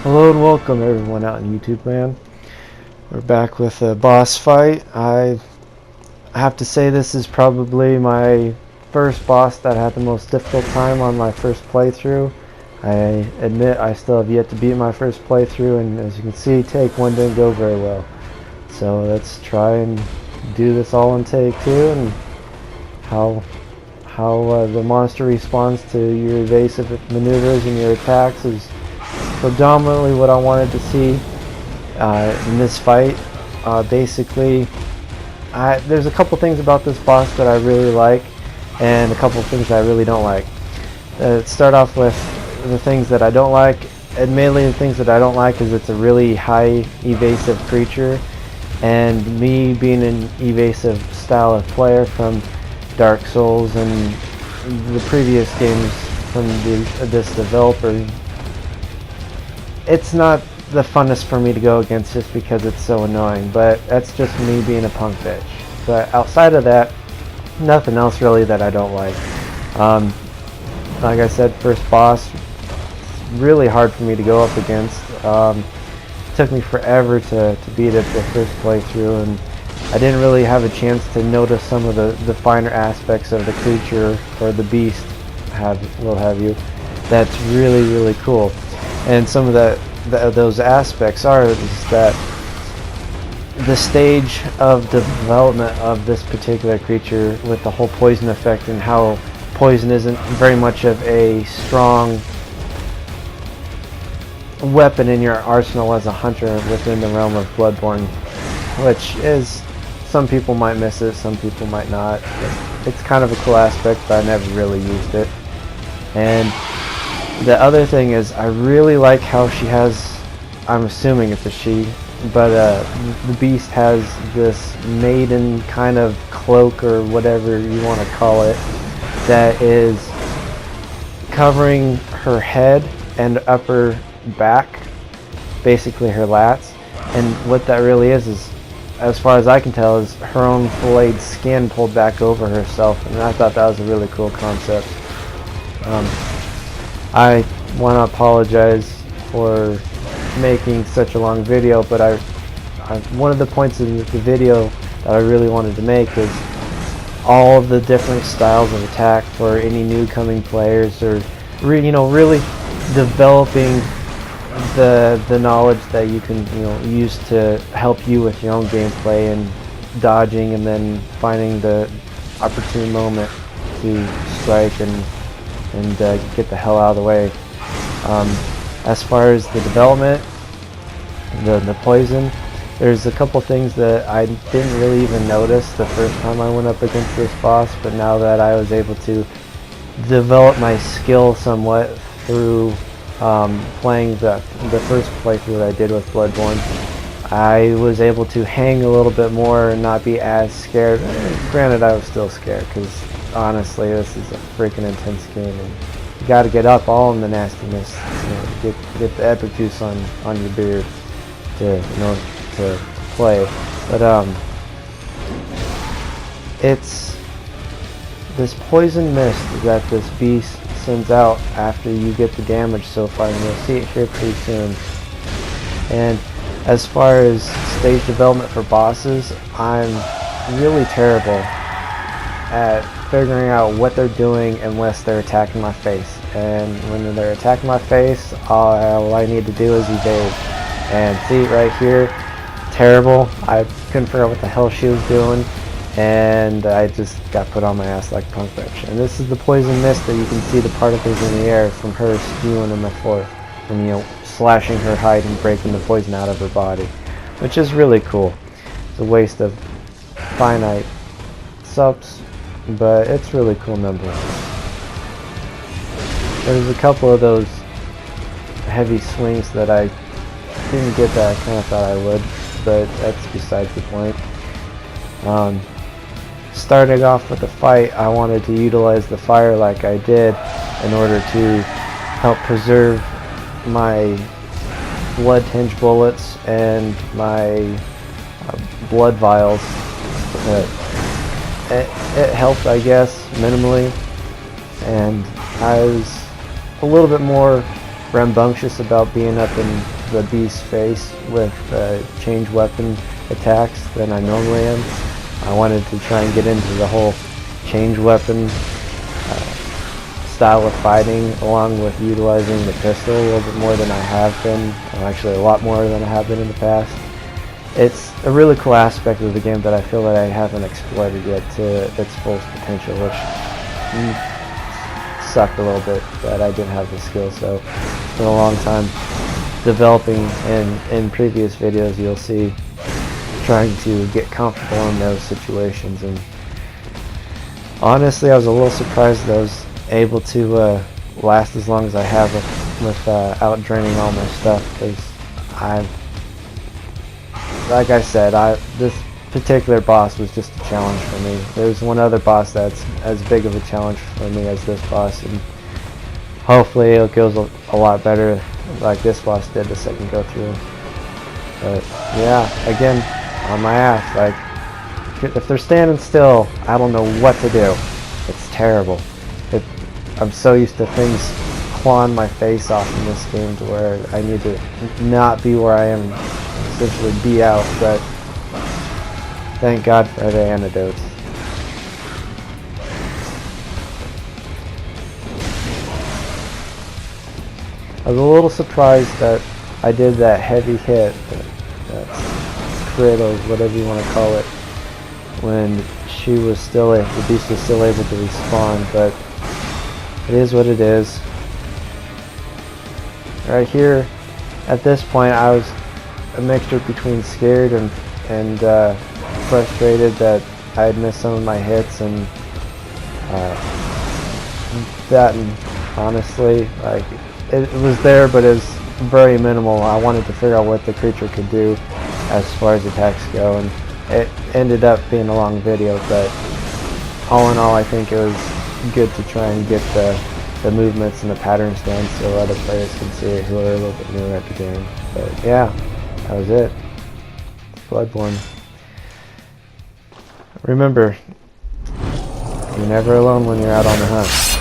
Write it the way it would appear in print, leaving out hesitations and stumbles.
Hello and welcome everyone out in YouTube land. We're back with a boss fight. I have to say this is probably my first boss that had the most difficult time on my first playthrough. I admit I still have yet to beat my first playthrough, and as you can see, take one didn't go very well. So let's try and do this all in take two, and how the monster responds to your evasive maneuvers and your attacks is predominantly what I wanted to see in this fight. Basically, there's a couple things about this boss that I really like, and a couple things I really don't like. Start off with the things that I don't like. Admittedly, the things that I don't like is it's a really high evasive creature, and me being an evasive style of player from Dark Souls and the previous games from this developer, it's not the funnest for me to go against just because it's so annoying, but that's just me being a punk bitch. But outside of that, nothing else really that I don't like. Like I said, first boss, really hard for me to go up against. Took me forever to beat it the first playthrough, and I didn't really have a chance to notice some of the finer aspects of the creature or the beast, will have you. That's really cool. And some of those aspects are that the stage of development of this particular creature with the whole poison effect, and how poison isn't very much of a strong weapon in your arsenal as a hunter within the realm of BloodBorne, which is, some people might miss it, some people might not. It's kind of a cool aspect, but I never really used it. And the other thing is, I really like how she has, I'm assuming it's a she, but the beast has this maiden kind of cloak or whatever you want to call it, that is covering her head and upper back, basically her lats. And what that really is, as far as I can tell, is her own filleted skin pulled back over herself, and I thought that was a really cool concept. I want to apologize for making such a long video, but one of the points of the video that I really wanted to make is all of the different styles of attack for any new coming players, or really developing the knowledge that you can use to help you with your own gameplay and dodging, and then finding the opportune moment to strike and get the hell out of the way. As far as the development, the poison, there's a couple things that I didn't really even notice the first time I went up against this boss, but now that I was able to develop my skill somewhat through playing the first playthrough that I did with BloodBorne, I was able to hang a little bit more and not be as scared. Granted, I was still scared, because honestly, this is a freaking intense game, and you got to get up all in the nastiness, get the epic juice on your beard to play. But it's this poison mist that this beast sends out after you get the damage so far, and you'll see it here pretty soon. And as far as stage development for bosses, I'm really terrible at figuring out what they're doing unless they're attacking my face. And when they're attacking my face, all I need to do is evade. And see right here, terrible. I couldn't figure out what the hell she was doing, and I just got put on my ass like a punk bitch. And this is the poison mist that you can see the particles in the air from her spewing in my forth, from slashing her hide and breaking the poison out of her body, which is really cool. It's a waste of finite subs, but it's really cool nonetheless. There's a couple of those heavy swings that I didn't get that I kind of thought I would, but that's besides the point. Starting off with the fight, I wanted to utilize the fire like I did in order to help preserve my blood-tinged bullets and my blood vials. It helped, I guess, minimally, and I was a little bit more rambunctious about being up in the beast's face with change weapon attacks than I normally am. I wanted to try and get into the whole change weapon style of fighting, along with utilizing the pistol a little bit more than I have been, actually a lot more than I have been in the past. It's a really cool aspect of the game that I feel that I haven't exploited yet to its fullest potential, which sucked a little bit that I didn't have the skill. So it's been a long time developing, and in previous videos you'll see trying to get comfortable in those situations, and honestly I was a little surprised that I was able to last as long as I have without draining all my stuff, because like I said, this particular boss was just a challenge for me. There's one other boss that's as big of a challenge for me as this boss, and hopefully it goes a lot better like this boss did the second go through. But yeah, again, on my ass, like, if they're standing still, I don't know what to do. It's terrible. I'm so used to things clawing my face off in this game to where I need to not be where I am, essentially be out, but thank God for the antidotes. I was a little surprised that I did that heavy hit, that crit or whatever you want to call it, when she was still, the beast was still able to respawn, but it is what it is. Right here, at this point, I was a mixture between scared and frustrated that I had missed some of my hits, and that, honestly, like, it was there, but it was very minimal. I wanted to figure out what the creature could do as far as attacks go, and it ended up being a long video, but all in all, I think it was good to try and get the movements and the patterns down so other players can see it who are a little bit newer at the game. But yeah, that was it. BloodBorne. Remember, you're never alone when you're out on the hunt.